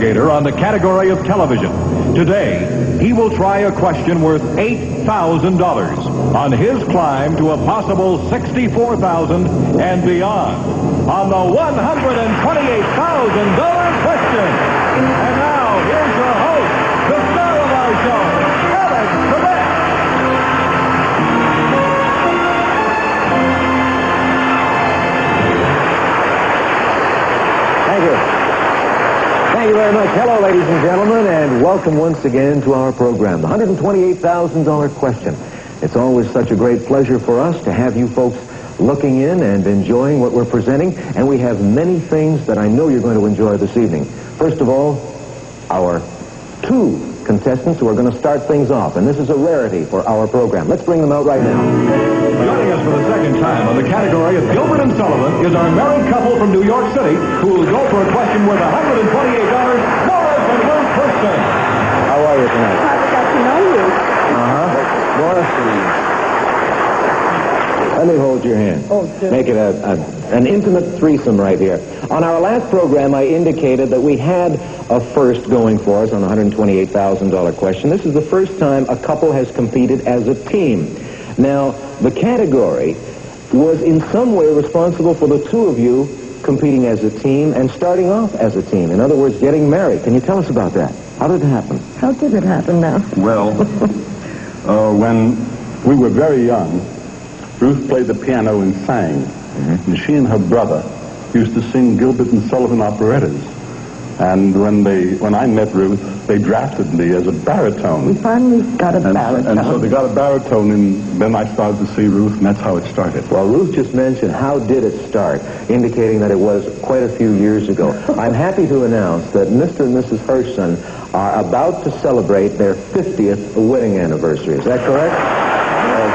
investigator on the category of television. Today, he will try a question worth $8,000 on his climb to a possible $64,000 and beyond on the $128,000 question. And now, here's your host, the star of our show, Alex Trebek. Thank you. Thank you very much. Hello, ladies and gentlemen, and welcome once again to our program, the $128,000 question. It's always such a great pleasure for us to have you folks looking in and enjoying what we're presenting, and we have many things that I know you're going to enjoy this evening. First of all, our two contestants who are going to start things off, and this is a rarity for our program. Let's bring them out right now. Joining us for the second time on the category of Gilbert and Sullivan is our married couple from New York City who will go for a question worth $128, Morris and Will Thurston. How are you tonight? I got to know you. Morris, let me hold your hand. Oh, sure. Make it an intimate threesome right here. On our last program, I indicated that we had a first going for us on the $128,000 question. This is the first time a couple has competed as a team. Now, the category was in some way responsible for the two of you competing as a team and starting off as a team. In other words, getting married. Can you tell us about that? How did it happen? How did it happen now? Well, when we were very young, Ruth played the piano and sang. And she and her brother used to sing Gilbert and Sullivan operettas. And when I met Ruth, they drafted me as a baritone. We finally got a baritone. And so they got a baritone, and then I started to see Ruth, and that's how it started. Well, Ruth just mentioned how did it start, indicating that it was quite a few years ago. I'm happy to announce that Mr. and Mrs. Hirschson are about to celebrate their 50th wedding anniversary. Is that correct?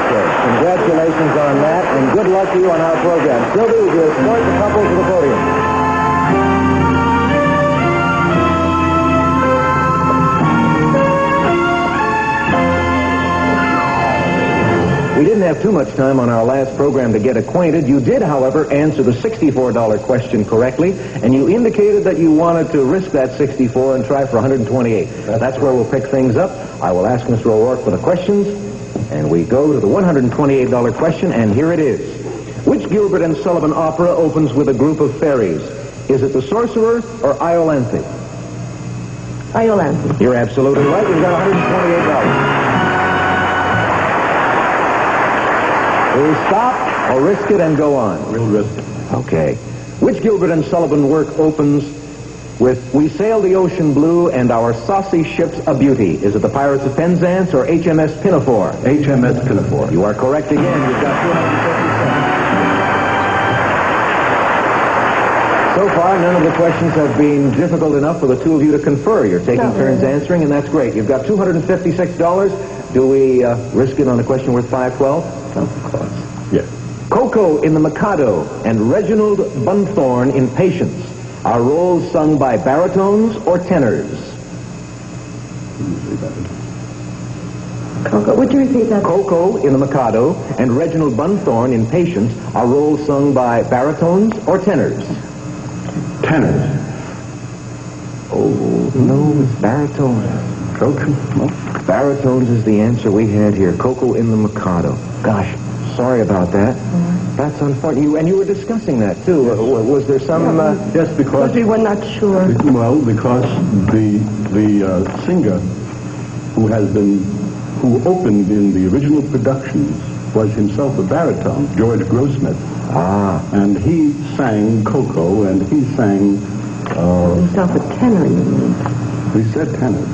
Okay. Congratulations on that, and good luck to you on our program. Sylvie, would you escort the couple to the podium? We didn't have too much time on our last program to get acquainted. You did, however, answer the $64 question correctly, and you indicated that you wanted to risk that $64 and try for $128. That's where we'll pick things up. I will ask Mr. O'Rourke for the questions, and we go to the $128 question, and here it is. Which Gilbert and Sullivan opera opens with a group of fairies? Is it The Sorcerer or Iolanthe? Iolanthe. You're absolutely right. You've got $128. Will we stop or risk it and go on? We'll risk it. Okay. Which Gilbert and Sullivan work opens with We Sail the Ocean Blue and Our Saucy Ship's a Beauty? Is it The Pirates of Penzance or HMS Pinafore? HMS Pinafore. You are correct again. You've got 257. So far, none of the questions have been difficult enough for the two of you to confer. You're taking turns answering, and that's great. You've got $256. Do we risk it on a question worth $512? Of course. Yes. Coco in The Mikado and Reginald Bunthorne in Patience are roles sung by baritones or tenors? Coco, would you repeat that? Coco in The Mikado and Reginald Bunthorne in Patience are roles sung by baritones or tenors? Tenors. Oh, no, it's baritones. Coco? No. Baritones is the answer we had here. Coco in The Mikado. Gosh, sorry about that. That's unfortunate. And you were discussing that, too. Was there some... Yes, because... But we were not sure. Well, because the singer who opened in the original productions was himself a baritone, George Grossmith. Ah. And he sang Coco, and he sang... Himself a tenor, you mean? We said tenor.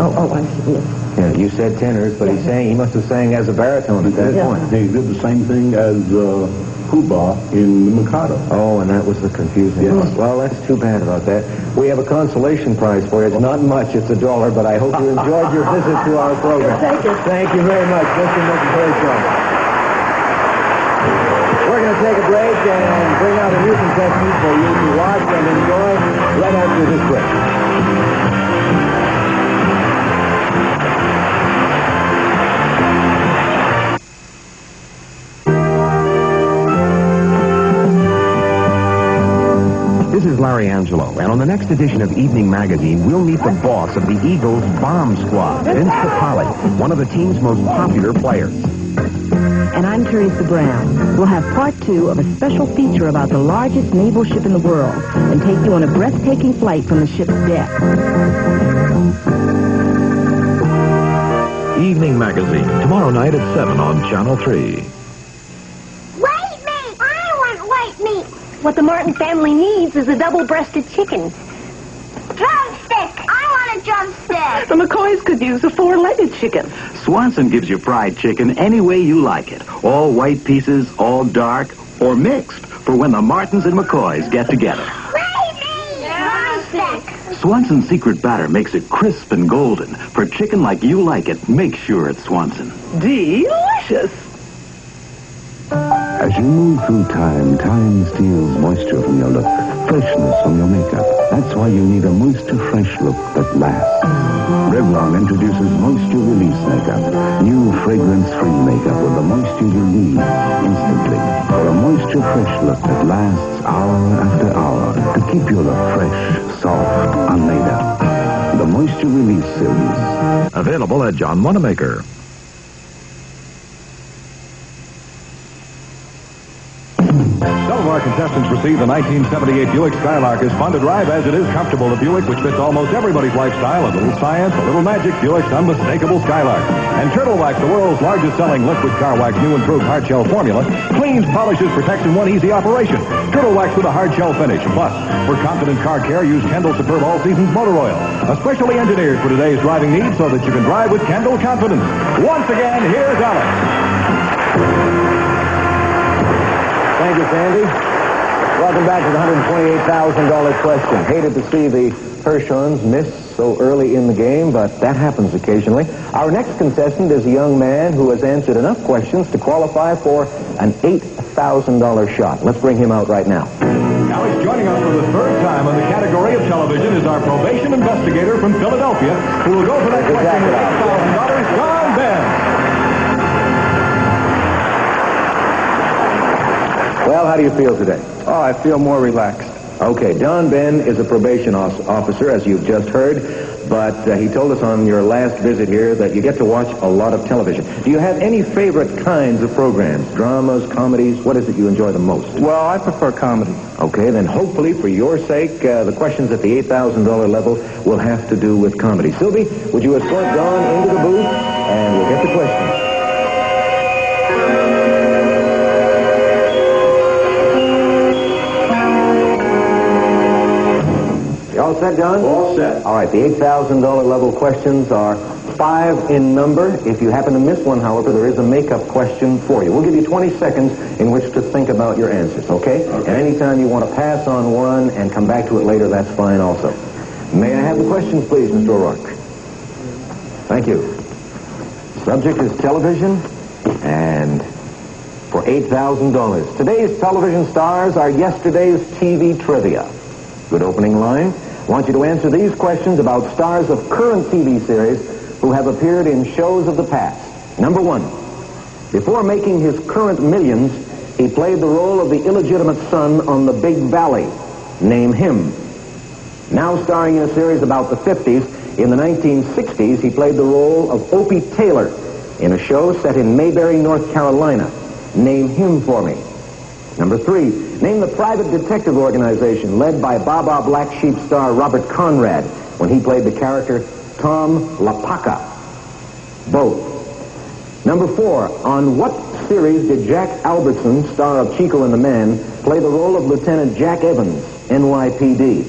Oh, I see, yes. Yeah, you said tenors, but he must have sang as a baritone at that point. He did the same thing as Huba in The Mikado. Oh, and that was the confusing Yes. part. Well, that's too bad about that. We have a consolation prize for you. It's not much. It's $1, but I hope you enjoyed your visit to our program. Thank you. Thank you very much, Mr. and Mrs. Hirschson. We're going to take a break and bring out a new contestant for you to watch and enjoy right after this break. This is Larry Angelo. tomorrow, and on the next edition of Evening Magazine, we'll meet the boss of the Eagles' bomb squad, Vince Capalli, one of the team's most popular players. And I'm Teresa Brown. We'll have part 2 of a special feature about the largest naval ship in the world and take you on a breathtaking flight from the ship's deck. Evening Magazine, tomorrow night at 7 on Channel 3. White meat! I want white meat! What the Martin family needs is a double-breasted chicken. Drumstick! I want a drumstick! The McCoys could use a 4-legged chicken. Swanson gives you fried chicken any way you like it. All white pieces, all dark, or mixed for when the Martins and McCoys get together. White meat! Drumstick! Swanson's secret batter makes it crisp and golden. For chicken like you like it, make sure it's Swanson. Delicious! As you move through time, time steals moisture from your look, freshness from your makeup. That's why you need a moisture fresh look that lasts. Revlon introduces Moisture Release Makeup. New fragrance-free makeup with the moisture you need instantly. For a moisture fresh look that lasts hour after hour to keep your look fresh, soft, unmade up. The Moisture Release Series. Available at John Wanamaker. Some of our contestants received the 1978 Buick Skylark. Is fun to drive as it is comfortable. The Buick, which fits almost everybody's lifestyle. A little science, a little magic. Buick's unmistakable Skylark. And Turtle Wax, the world's largest selling liquid car wax, new improved hard shell formula, cleans, polishes, protects in one easy operation. Turtle Wax with a hard shell finish. Plus, for confident car care, use Kendall Superb All Seasons Motor Oil. Especially engineered for today's driving needs so that you can drive with Kendall confidence. Once again, here's Alex. Thank you, Sandy. Welcome back to the $128,000 question. Hated to see the Hershons miss so early in the game, but that happens occasionally. Our next contestant is a young man who has answered enough questions to qualify for an $8,000 shot. Let's bring him out right now. Now he's joining us for the third time in the category of television is our probation investigator from Philadelphia, who will go for that question with $8,000, Don Ben. Well, how do you feel today? Oh, I feel more relaxed. Okay, Don Ben is a probation officer, as you've just heard, but he told us on your last visit here that you get to watch a lot of television. Do you have any favorite kinds of programs? Dramas, comedies? What is it you enjoy the most? Well, I prefer comedy. Okay, then hopefully, for your sake, the questions at the $8,000 level will have to do with comedy. Sylvie, would you escort Don into the booth, and we'll get the questions. All set, John? All set. All right, the $8,000 level questions are 5 in number. If you happen to miss one, however, there is a makeup question for you. We'll give you 20 seconds in which to think about your answers, okay? And anytime you want to pass on one and come back to it later, that's fine also. May I have the questions, please, Mr. O'Rourke? Thank you. Subject is television, and for $8,000. Today's television stars are yesterday's TV trivia. Good opening line. I want you to answer these questions about stars of current TV series who have appeared in shows of the past. Number 1. Before making his current millions, he played the role of the illegitimate son on The Big Valley. Name him. Now starring in a series about the 50s, in the 1960s, he played the role of Opie Taylor in a show set in Mayberry, North Carolina. Name him for me. Number 3. Name the private detective organization led by Baa Black Sheep star Robert Conrad when he played the character Tom LaPaca. Both. Number 4. On what series did Jack Albertson, star of Chico and the Man, play the role of Lieutenant Jack Evans, NYPD?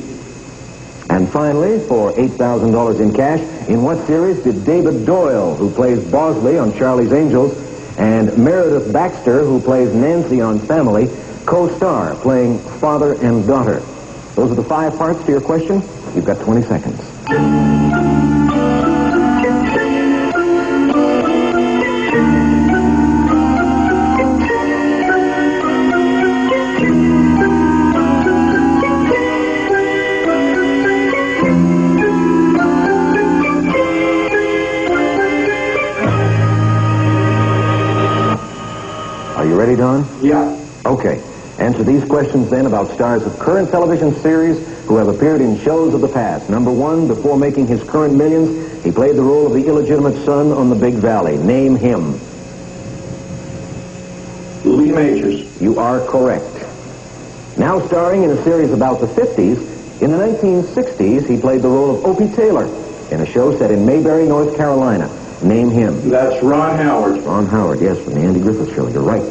And finally, for $8,000 in cash, in what series did David Doyle, who plays Bosley on Charlie's Angels, and Meredith Baxter, who plays Nancy on Family, co-star, playing father and daughter? Those are the 5 parts to your question. You've got 20 seconds. Are you ready, Don? Yeah. Okay. Answer these questions then about stars of current television series who have appeared in shows of the past. Number one, before making his current millions, he played the role of the illegitimate son on the Big Valley. Name him. Lee Majors. You are correct. Now starring in a series about the 50s, in the 1960s, he played the role of Opie Taylor in a show set in Mayberry, North Carolina. Name him. That's Ron Howard. Ron Howard, yes, from the Andy Griffith Show. You're right.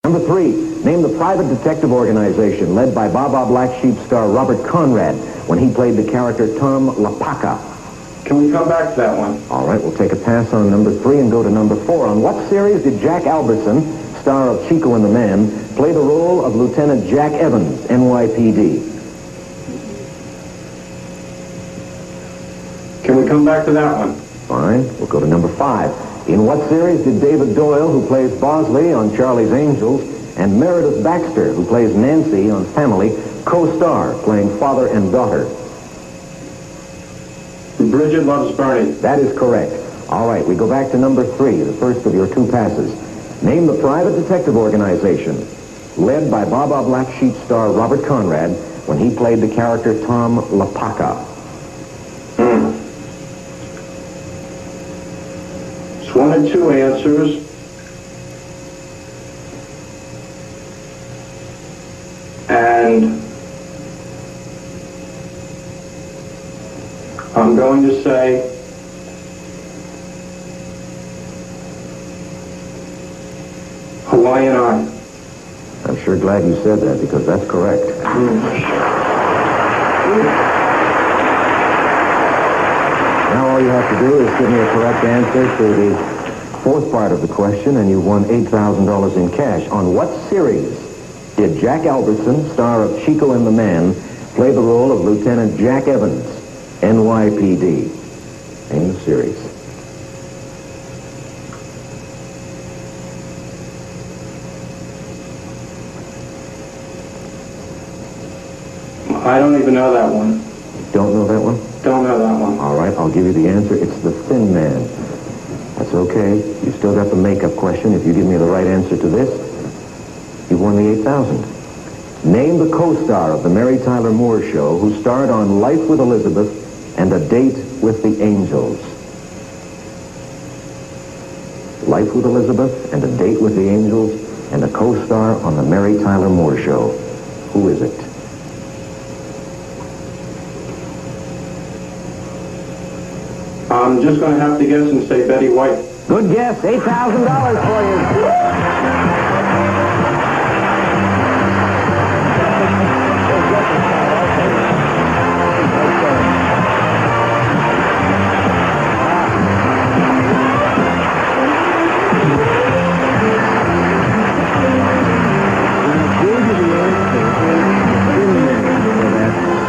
Number three, name the private detective organization led by Baa Black Sheep star Robert Conrad when he played the character Tom LaPaca. Can we come back to that one? All right, we'll take a pass on number three and go to number four. On what series did Jack Albertson, star of Chico and the Man, play the role of Lieutenant Jack Evans, NYPD? Can we come back to that one? Fine, we'll go to number five. In what series did David Doyle, who plays Bosley on Charlie's Angels, and Meredith Baxter, who plays Nancy on Family, co-star, playing father and daughter? Bridget Loves Bernie. That is correct. All right, we go back to number three, the first of your two passes. Name the private detective organization led by Baa Black Sheep star Robert Conrad when he played the character Tom LaPaca. It's one and two answers. And I'm going to say Hawaiian Eye. I'm sure glad you said that because that's correct. Now all you have to do is give me a correct answer to the fourth part of the question, and you've won $8,000 in cash. On what series did Jack Albertson, star of Chico and the Man, play the role of Lieutenant Jack Evans, NYPD? Name the series. I don't even know that one. Don't know that one? Don't know that one. All right, I'll give you the answer. It's The Thin Man. That's okay. You still got the makeup question. If you give me the right answer to this, you've won the $8,000. Name the co-star of the Mary Tyler Moore Show who starred on Life with Elizabeth and A Date with the Angels. Life with Elizabeth and A Date with the Angels and a co-star on the Mary Tyler Moore Show. Who is it? I'm just going to have to guess and say Betty White. Good guess. $8,000 for you.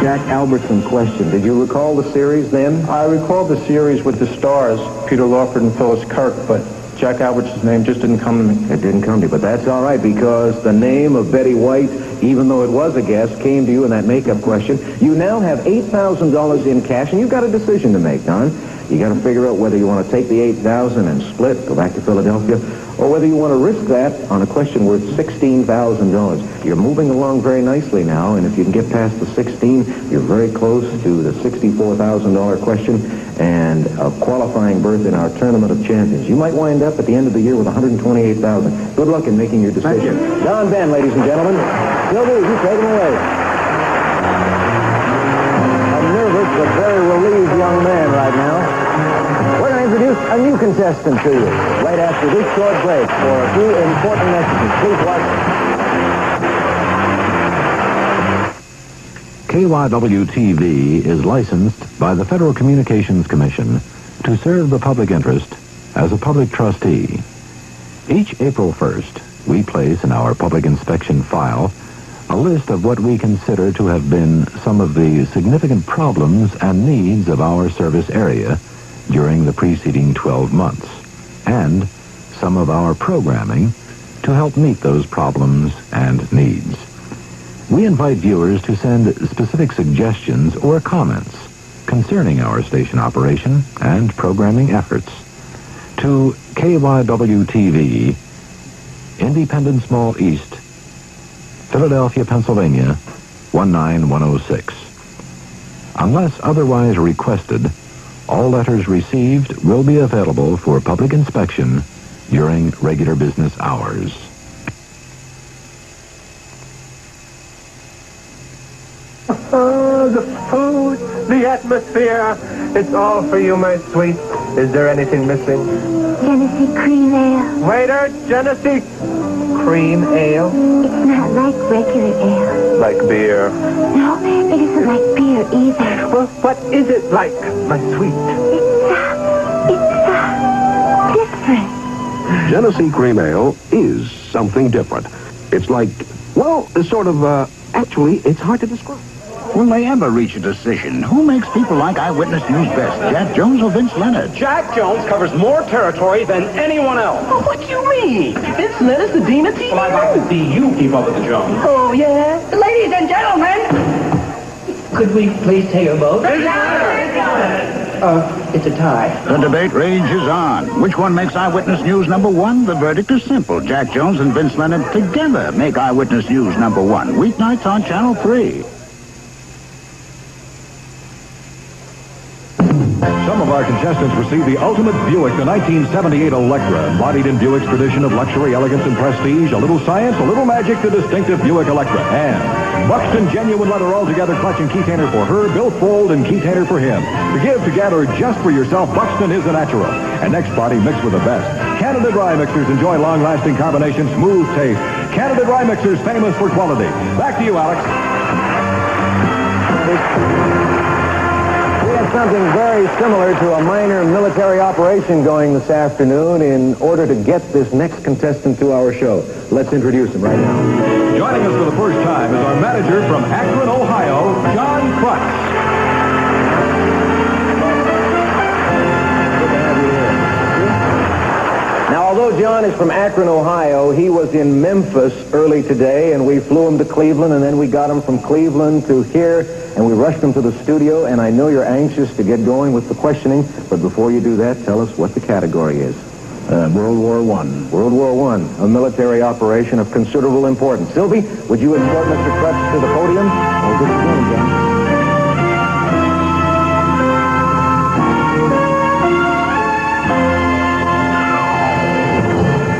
Jack Albertson question. Did you recall the series then? I recall the series with the stars, Peter Lawford and Phyllis Kirk, but Jack Albertson's name just didn't come to me. It didn't come to you, but that's all right because the name of Betty White, even though it was a guess, came to you in that makeup question. You now have $8,000 in cash, and you've got a decision to make, Don. You got to figure out whether you want to take the $8,000 and split, go back to Philadelphia, or whether you want to risk that on a question worth $16,000. You're moving along very nicely now, and if you can get past the 16, you're very close to the $64,000 question and a qualifying berth in our Tournament of Champions. You might wind up at the end of the year with $128,000. Good luck in making your decision. Don Ben, ladies and gentlemen. Sylvie, you take him away. A nervous but very relieved young man right now. We're going to introduce a new contestant to you right after this short break for a few important messages. Please watch. KYW-TV is licensed by the Federal Communications Commission to serve the public interest as a public trustee. Each April 1st, we place in our public inspection file a list of what we consider to have been some of the significant problems and needs of our service area during the preceding 12 months, and some of our programming to help meet those problems and needs. We invite viewers to send specific suggestions or comments concerning our station operation and programming efforts to KYW-TV, Independence Mall East, Philadelphia, Pennsylvania, 19106. Unless otherwise requested, all letters received will be available for public inspection during regular business hours. The food, the atmosphere, it's all for you, my sweet. Is there anything missing? Genesee cream ale. Waiter, Genesee cream ale. It's not like regular ale. Like beer. No, it isn't like beer either. Well, what is it like, my sweet? It's different. Genesee cream ale is something different. It's like, well, sort of, actually, it's hard to describe. Will they ever reach a decision? Who makes people like Eyewitness News best, Jack Jones or Vince Leonard? Jack Jones covers more territory than anyone else. Oh, what do you mean? Vince Leonard's the Dean of TV. Well, I'd like to see you keep up with the Jones. Oh, yeah? Ladies and gentlemen, could we please take a vote? It's a tie. The debate rages on. Which one makes Eyewitness News number one? The verdict is simple. Jack Jones and Vince Leonard together make Eyewitness News number one. Weeknights on Channel 3. Some of our contestants received the ultimate Buick, the 1978 Electra, embodied in Buick's tradition of luxury, elegance, and prestige. A little science, a little magic, the distinctive Buick Electra. And Buxton genuine leather altogether, clutch and key tainer for her, Bill Fold and key tainer for him. To give together just for yourself, Buxton is the natural. And next body mixed with the best. Canada Dry Mixers enjoy long-lasting combination, smooth taste. Canada Dry Mixers, famous for quality. Back to you, Alex. We have something very similar to a minor military operation going this afternoon in order to get this next contestant to our show. Let's introduce him right now. Joining us for the first time is our manager from Akron, Ohio, John Crutch. Now, although John is from Akron, Ohio, he was in Memphis early today, and we flew him to Cleveland, and then we got him from Cleveland to here, and we rushed him to the studio, and I know you're anxious to get going with the questioning, but before you do that, tell us what the category is. World War I. World War I, a military operation of considerable importance. Sylvie, would you escort Mr. Crutch to the podium? Oh, good afternoon, John.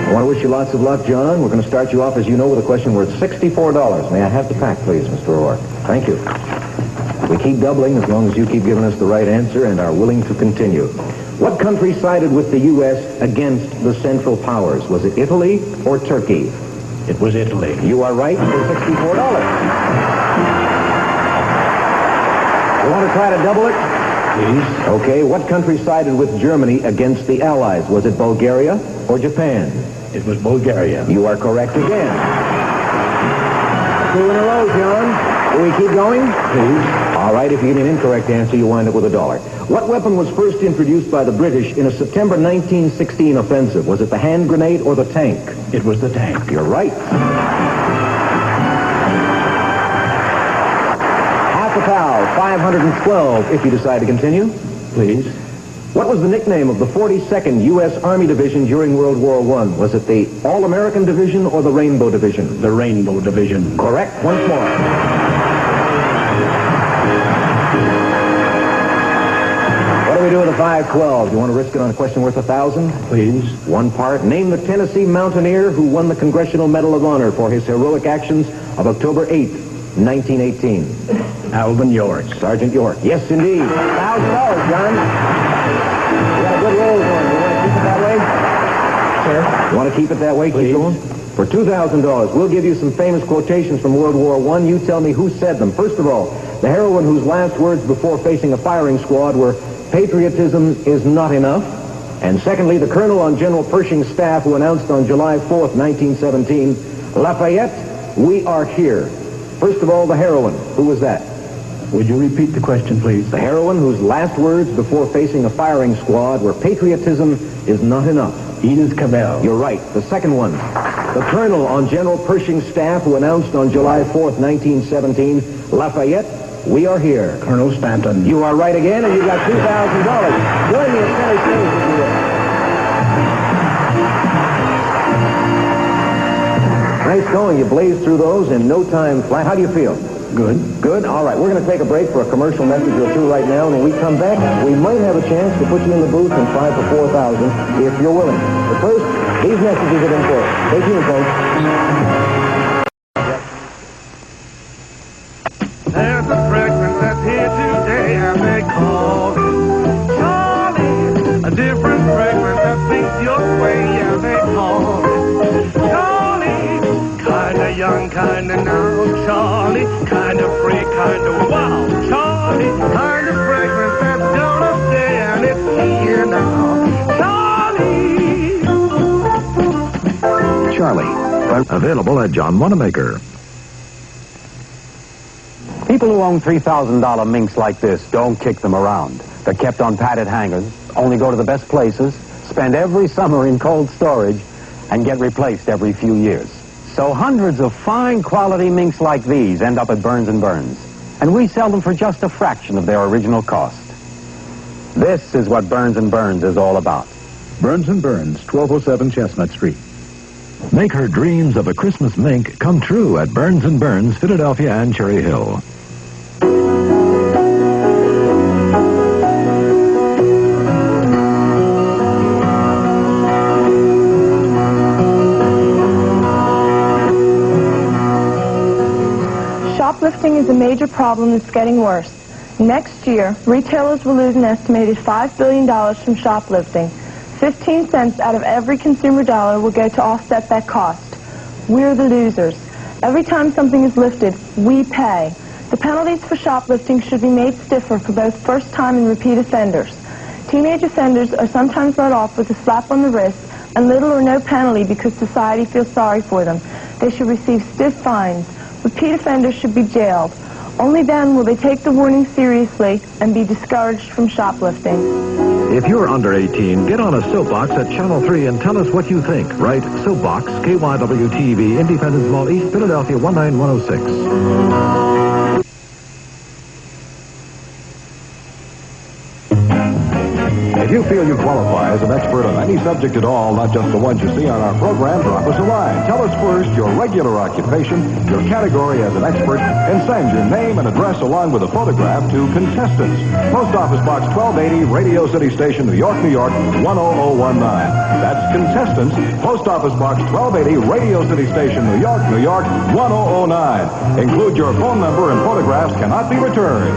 I want to wish you lots of luck, John. We're going to start you off, as you know, with a question worth $64. May I have the pack, please, Mr. O'Rourke? Thank you. We keep doubling as long as you keep giving us the right answer and are willing to continue. What country sided with the U.S. against the Central Powers? Was it Italy or Turkey? It was Italy. You are right for $64. You want to try to double it? Please. Okay. What country sided with Germany against the Allies? Was it Bulgaria or Japan? It was Bulgaria. You are correct again. 2 in a row, John. Will we keep going? Please. All right, if you give me an incorrect answer, you wind up with $1. What weapon was first introduced by the British in a September 1916 offensive? Was it the hand grenade or the tank? It was the tank. You're right. Half a cow, 512, if you decide to continue. Please. What was the nickname of the 42nd U.S. Army Division during World War I? Was it the All-American Division or the Rainbow Division? The Rainbow Division. Correct. Once more. What do we do with the 512? You want to risk it on a question worth $1,000? Please. One part. Name the Tennessee mountaineer who won the Congressional Medal of Honor for his heroic actions of October 8th, 1918. Alvin York. Sergeant York. Yes, indeed. $1,000, John. You got a good roll going. You want to keep it that way? Sir? You want to keep it that way? Please. Keep going? For $2,000, we'll give you some famous quotations from World War I. You tell me who said them. First of all, the heroine whose last words before facing a firing squad were, "Patriotism is not enough." And secondly, the colonel on General Pershing's staff who announced on July 4th, 1917, "Lafayette, we are here." First of all, the heroine. Who was that? Would you repeat the question, please? The heroine whose last words before facing a firing squad were, "Patriotism is not enough." Edith Cavell. You're right. The second one. The colonel on General Pershing's staff who announced on July 4th, 1917, "Lafayette, we are here." Colonel Stanton. You are right again, and you got $2,000. Join me at center stage if you will. Nice going. You blazed through those in no time flat. How do you feel? Good. Good? All right. We're going to take a break for a commercial message or two right now, and when we come back, we might have a chance to put you in the booth and try for 4,000 if you're willing. But first, these messages are important. Stay tuned, folks. There's a fragrance that's here today, and they call it Charlie. A different fragrance that thinks your way, and they call it Charlie. Kinda young, kinda now, Charlie. Kinda free, kinda wow, Charlie. Kinda fragrance that's gonna stay, and it's here now, Charlie. Charlie, available at John Wanamaker. People who own $3,000 minks like this don't kick them around. They're kept on padded hangars, only go to the best places, spend every summer in cold storage, and get replaced every few years. So hundreds of fine quality minks like these end up at Burns & Burns, and we sell them for just a fraction of their original cost. This is what Burns & Burns is all about. Burns & Burns, 1207 Chestnut Street. Make her dreams of a Christmas mink come true at Burns & Burns, Philadelphia and Cherry Hill. Shoplifting is a major problem that's getting worse. Next year, retailers will lose an estimated $5 billion from shoplifting. 15 cents out of every consumer dollar will go to offset that cost. We're the losers. Every time something is lifted, we pay. The penalties for shoplifting should be made stiffer for both first-time and repeat offenders. Teenage offenders are sometimes let off with a slap on the wrist and little or no penalty because society feels sorry for them. They should receive stiff fines. Repeat offenders should be jailed. Only then will they take the warning seriously and be discouraged from shoplifting. If you're under 18, get on a soapbox at Channel 3 and tell us what you think. Write Soapbox, KYW-TV, Independence Mall East, Philadelphia, 19106. If you feel you qualify as an expert on any subject at all, not just the ones you see on our program, drop us a line. Tell us first your regular occupation, your category as an expert, and send your name and address along with a photograph to Contestants, Post Office Box 1280, Radio City Station, New York, New York, 10019. That's Contestants, Post Office Box 1280, Radio City Station, New York, New York, 1009. Include your phone number and photographs cannot be returned.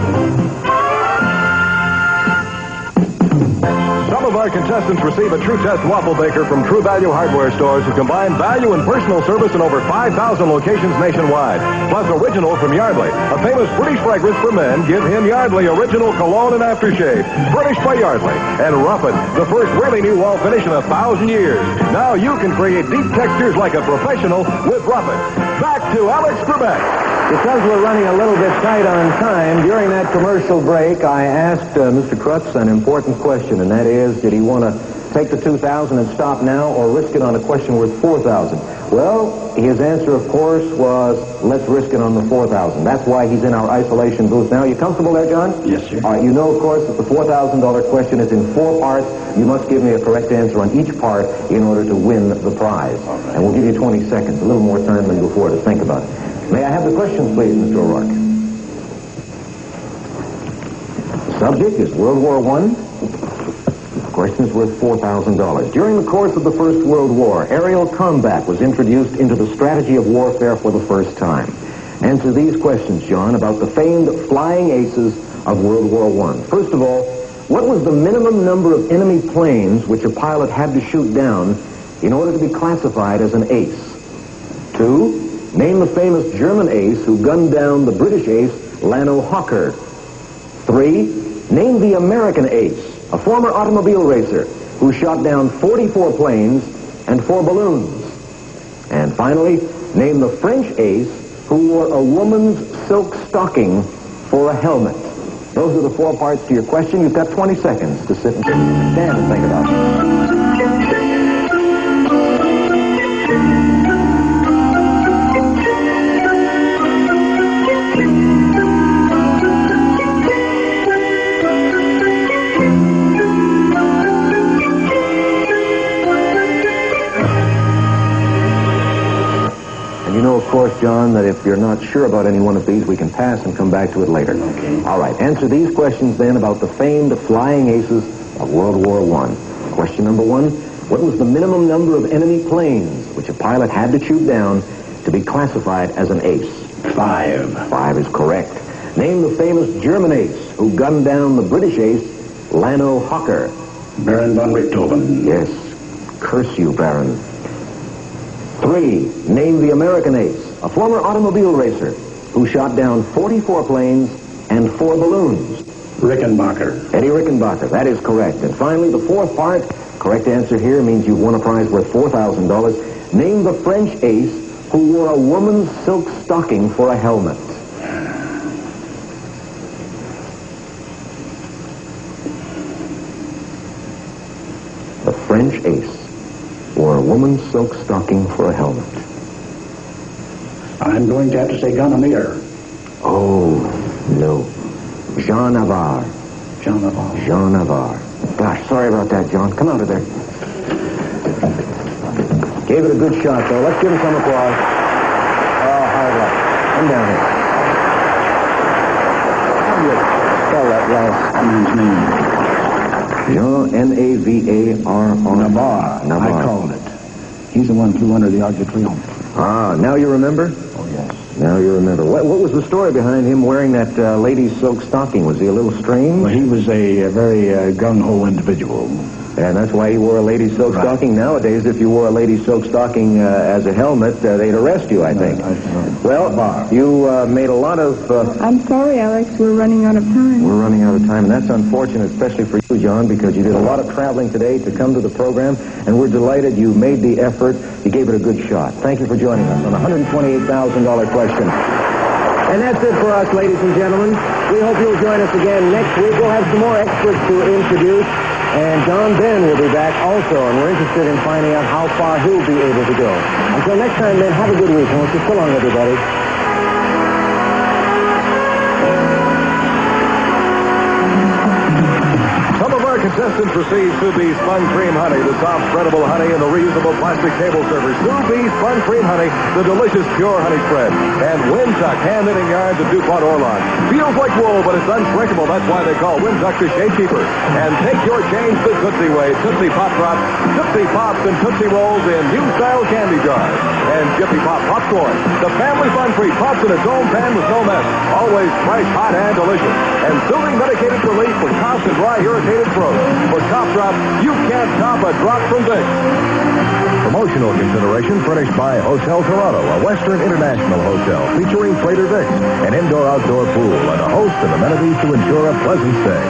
Some of our contestants receive a True Test waffle baker from True Value hardware stores who combine value and personal service in over 5,000 locations nationwide. Plus Original from Yardley, a famous British fragrance for men. Give him Yardley Original Cologne and Aftershave, furnished by Yardley. And Ruffin, the first really new wall finish in 1,000 years. Now you can create deep textures like a professional with Ruffin. Back to Alex Trebek. Because we're running a little bit tight on time, during that commercial break, I asked Mr. Krutz an important question, and that is, did he want to take the $2,000 and stop now or risk it on a question worth $4,000? Well, his answer, of course, was, let's risk it on the $4,000. That's why he's in our isolation booth now. You comfortable there, John? Yes, sir. All right, you know, of course, that the $4,000 question is in 4 parts. You must give me a correct answer on each part in order to win the prize. Right. And we'll give you 20 seconds, a little more time than before to think about it. May I have the questions, please, Mr. O'Rourke? The subject is World War I. The question is worth $4,000. During the course of the First World War, aerial combat was introduced into the strategy of warfare for the first time. Answer these questions, John, about the famed flying aces of World War I. First of all, what was the minimum number of enemy planes which a pilot had to shoot down in order to be classified as an ace? 2, name the famous German ace who gunned down the British ace, Lano Hawker. 3, name the American ace, a former automobile racer who shot down 44 planes and 4 balloons. And finally, name the French ace who wore a woman's silk stocking for a helmet. Those are the 4 parts to your question. You've got 20 seconds to sit and stand and think about it. John, that if you're not sure about any one of these, we can pass and come back to it later. Okay. All right. Answer these questions then about the famed flying aces of World War I. Question number 1. What was the minimum number of enemy planes which a pilot had to shoot down to be classified as an ace? 5. 5 is correct. Name the famous German ace who gunned down the British ace, Lano Hawker. Baron von Richthofen. Yes. Curse you, Baron. 3. Name the American ace, a former automobile racer who shot down 44 planes and 4 balloons. Rickenbacker. Eddie Rickenbacker. That is correct. And finally, the 4th part, correct answer here means you've won a prize worth $4,000. Name the French ace who wore a woman's silk stocking for a helmet. The French ace wore a woman's silk stocking for a helmet. I'm going to have to say Ganymedes. Oh, no. Jean Navarre. Jean Navarre. Jean Navarre. Gosh, sorry about that, John. Come out of there. Gave it a good shot, though. Let's give him some applause. Oh, hard luck. Come down here. How do you spell that last man's name? Jean, N-A-V-A-R-R. Navarre. I called it. He's the one who flew under the Arc de Triomphe. Ah, now you remember? Oh, yes. Now you remember. What was the story behind him wearing that lady's silk stocking? Was he a little strange? Well, he was a very gung-ho individual. And that's why he wore a lady's silk stocking. Nowadays, if you wore a lady's silk stocking as a helmet, they'd arrest you, I think. Well, you made a lot of... I'm sorry, Alex. We're running out of time. We're running out of time, and that's unfortunate, especially for you, John, because you did a lot of traveling today to come to the program, and we're delighted you made the effort. You gave it a good shot. Thank you for joining us on the $128,000 question. And that's it for us, ladies and gentlemen. We hope you'll join us again next week. We'll have some more experts to introduce. And John Ben will be back also, and we're interested in finding out how far he'll be able to go. Until next time, Ben, have a good week, won't you? So long, everybody. Some of our contestants receive Sue Bee Spun Cream Honey, the soft, spreadable honey in the reusable plastic table server. Sue Bee Spun Cream Honey, the delicious pure honey spread. And Wintuck hand knitting yarns of DuPont Orlon. Feels like wool, but it's unshrinkable. That's why they call Wintuck the shade keeper. And take your change the Tootsie way. Tootsie Pop Drops, Tootsie Pops, and Tootsie Rolls in new style candy jars. And Jiffy Pop Popcorn. The family fun treat pops in its own pan with no mess. Always fresh, hot, and delicious. And soothing medicated relief for coughs and dry irritated throat. For cough drops, you can't top a drop from Vicks. Promotional consideration furnished by Hotel Toronto, a Western International hotel featuring Trader Vicks, an indoor-outdoor pool, and a host of amenities to ensure a pleasant stay.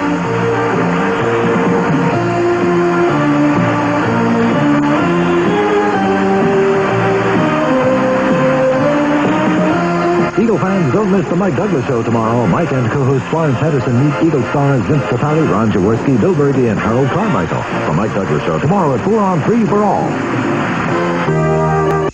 Eagle fans, don't miss the Mike Douglas Show tomorrow. Mike and co-host Florence Henderson meet Eagle stars Vince Capaldi, Ron Jaworski, Bill Berge, and Harold Carmichael. The Mike Douglas Show tomorrow at 4 on 3 for all.